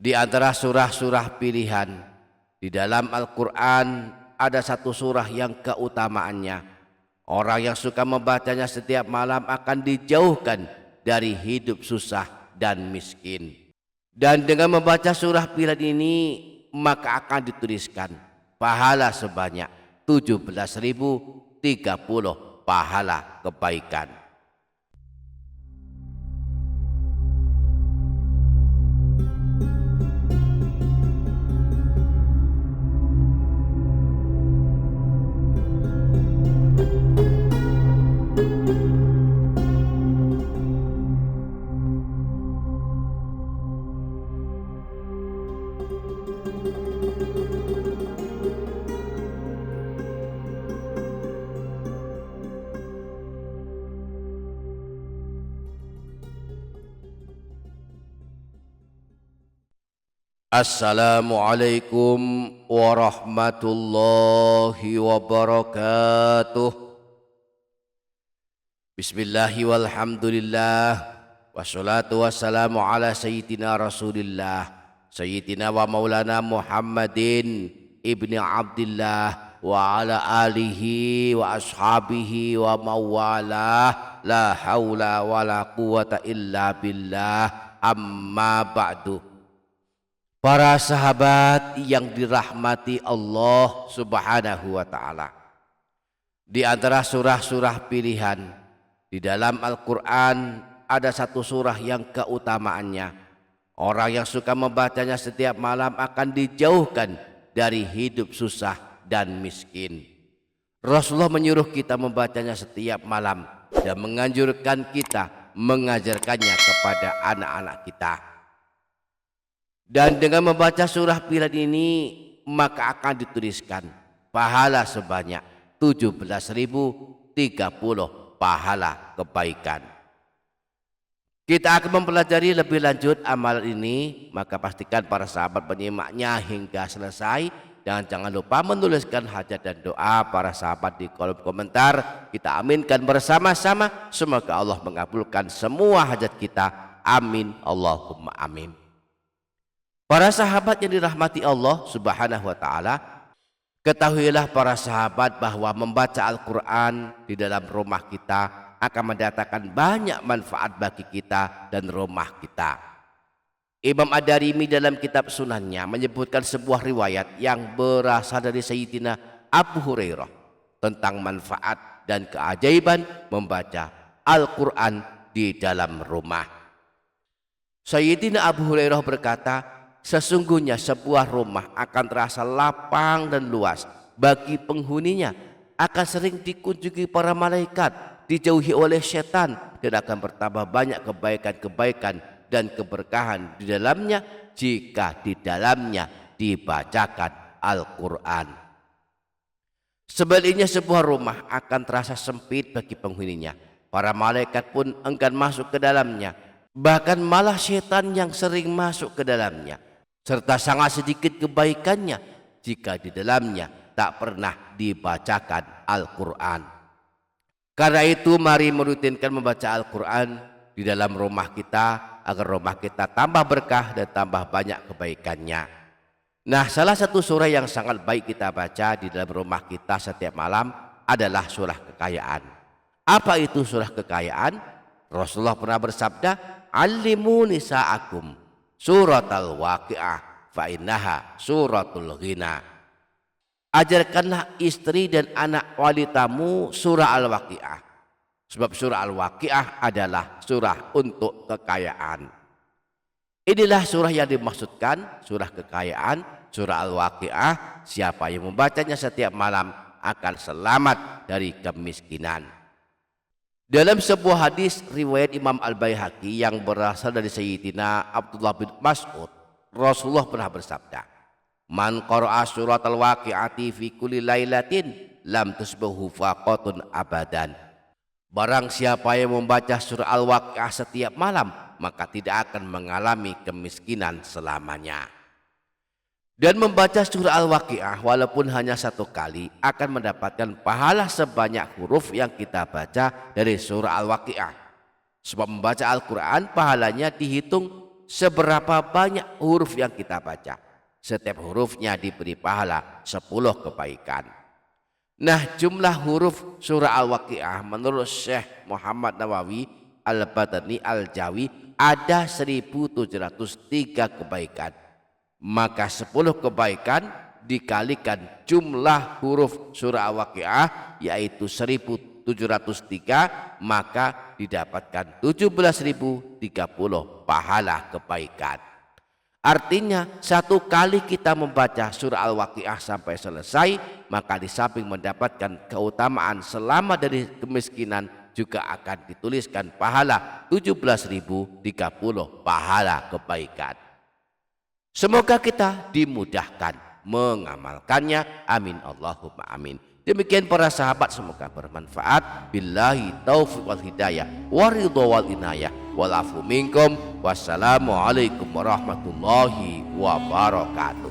Di antara surah-surah pilihan di dalam Al-Quran ada satu surah yang keutamaannya orang yang suka membacanya setiap malam akan dijauhkan dari hidup susah dan miskin. Dan dengan membaca surah pilihan ini maka akan dituliskan pahala sebanyak 17.030 pahala kebaikan. Assalamualaikum warahmatullahi wabarakatuh. Bismillahi walhamdulillah. Wassalatu wassalamu ala sayyidina rasulillah sayyidina wa maulana Muhammadin ibni Abdillah wa ala alihi wa ashabihi wa mawalah. La hawla wa la quwata illa billah. Amma ba'du. Para sahabat yang dirahmati Allah Subhanahu wa ta'ala, di antara surah-surah pilihan di dalam Al-Quran ada satu surah yang keutamaannya orang yang suka membacanya setiap malam akan dijauhkan dari hidup susah dan miskin. Rasulullah menyuruh kita membacanya setiap malam dan menganjurkan kita mengajarkannya kepada anak-anak kita. Dan dengan membaca surah pilihan ini maka akan dituliskan pahala sebanyak 17.030 pahala kebaikan. Kita akan mempelajari lebih lanjut amalan ini, maka pastikan para sahabat menyimaknya hingga selesai. Dan jangan lupa menuliskan hajat dan doa para sahabat di kolom komentar. Kita aminkan bersama-sama, semoga Allah mengabulkan semua hajat kita. Amin Allahumma amin. Para sahabat yang dirahmati Allah Subhanahu wa ta'ala, ketahuilah para sahabat bahwa membaca Al-Quran di dalam rumah kita akan mendatangkan banyak manfaat bagi kita dan rumah kita. Imam Ad-Darimi dalam kitab sunannya menyebutkan sebuah riwayat yang berasal dari Sayyidina Abu Hurairah tentang manfaat dan keajaiban membaca Al-Quran di dalam rumah. Sayyidina Abu Hurairah berkata, sesungguhnya sebuah rumah akan terasa lapang dan luas bagi penghuninya, akan sering dikunjungi para malaikat, dijauhi oleh setan, dan akan bertambah banyak kebaikan-kebaikan dan keberkahan di dalamnya jika di dalamnya dibacakan Al-Quran. Sebaliknya sebuah rumah akan terasa sempit bagi penghuninya, para malaikat pun enggan masuk ke dalamnya, bahkan malah setan yang sering masuk ke dalamnya, serta sangat sedikit kebaikannya jika di dalamnya tak pernah dibacakan Al-Quran. Karena itu mari merutinkan membaca Al-Quran di dalam rumah kita agar rumah kita tambah berkah dan tambah banyak kebaikannya. Nah, salah satu surah yang sangat baik kita baca di dalam rumah kita setiap malam adalah surah kekayaan. Apa itu surah kekayaan? Rasulullah pernah bersabda, "Allimu nisa'akum surat al-waqi'ah fa'innaha suratul ghina." Ajarkanlah istri dan anak wanitamu surah al-waqi'ah, sebab surah al-waqi'ah adalah surah untuk kekayaan. Inilah surah yang dimaksudkan, surah kekayaan, surah al-waqi'ah. Siapa yang membacanya setiap malam akan selamat dari kemiskinan. Dalam sebuah hadis riwayat Imam Al-Baihaqi yang berasal dari Sayyidina Abdullah bin Mas'ud, Rasulullah pernah bersabda, "Man qara'a surat al-waqi'ati fi kulli lailatin lam tusbahu faqatun abadan." Barang siapa yang membaca surah Al-Waqi'ah setiap malam, maka tidak akan mengalami kemiskinan selamanya. Dan membaca surah Al-Waqi'ah walaupun hanya satu kali akan mendapatkan pahala sebanyak huruf yang kita baca dari surah Al-Waqi'ah. Sebab membaca Al-Quran pahalanya dihitung seberapa banyak huruf yang kita baca. Setiap hurufnya diberi pahala 10 kebaikan. Nah, jumlah huruf surah Al-Waqiah menurut Syekh Muhammad Nawawi Al-Badani Al-Jawi ada 1703 kebaikan. Maka 10 kebaikan dikalikan jumlah huruf surah Al-Waqiah yaitu 1703, maka didapatkan 17.030 pahala kebaikan. Artinya satu kali kita membaca surah Al-Waqiah sampai selesai, maka di samping mendapatkan keutamaan selama dari kemiskinan, juga akan dituliskan pahala 17.030 pahala kebaikan. Semoga kita dimudahkan mengamalkannya. Amin Allahumma amin. Demikian para sahabat, semoga bermanfaat. Billahi taufiq wal hidayah waridho wal inayah wal afu minkum. Wassalamualaikum warahmatullahi wabarakatuh.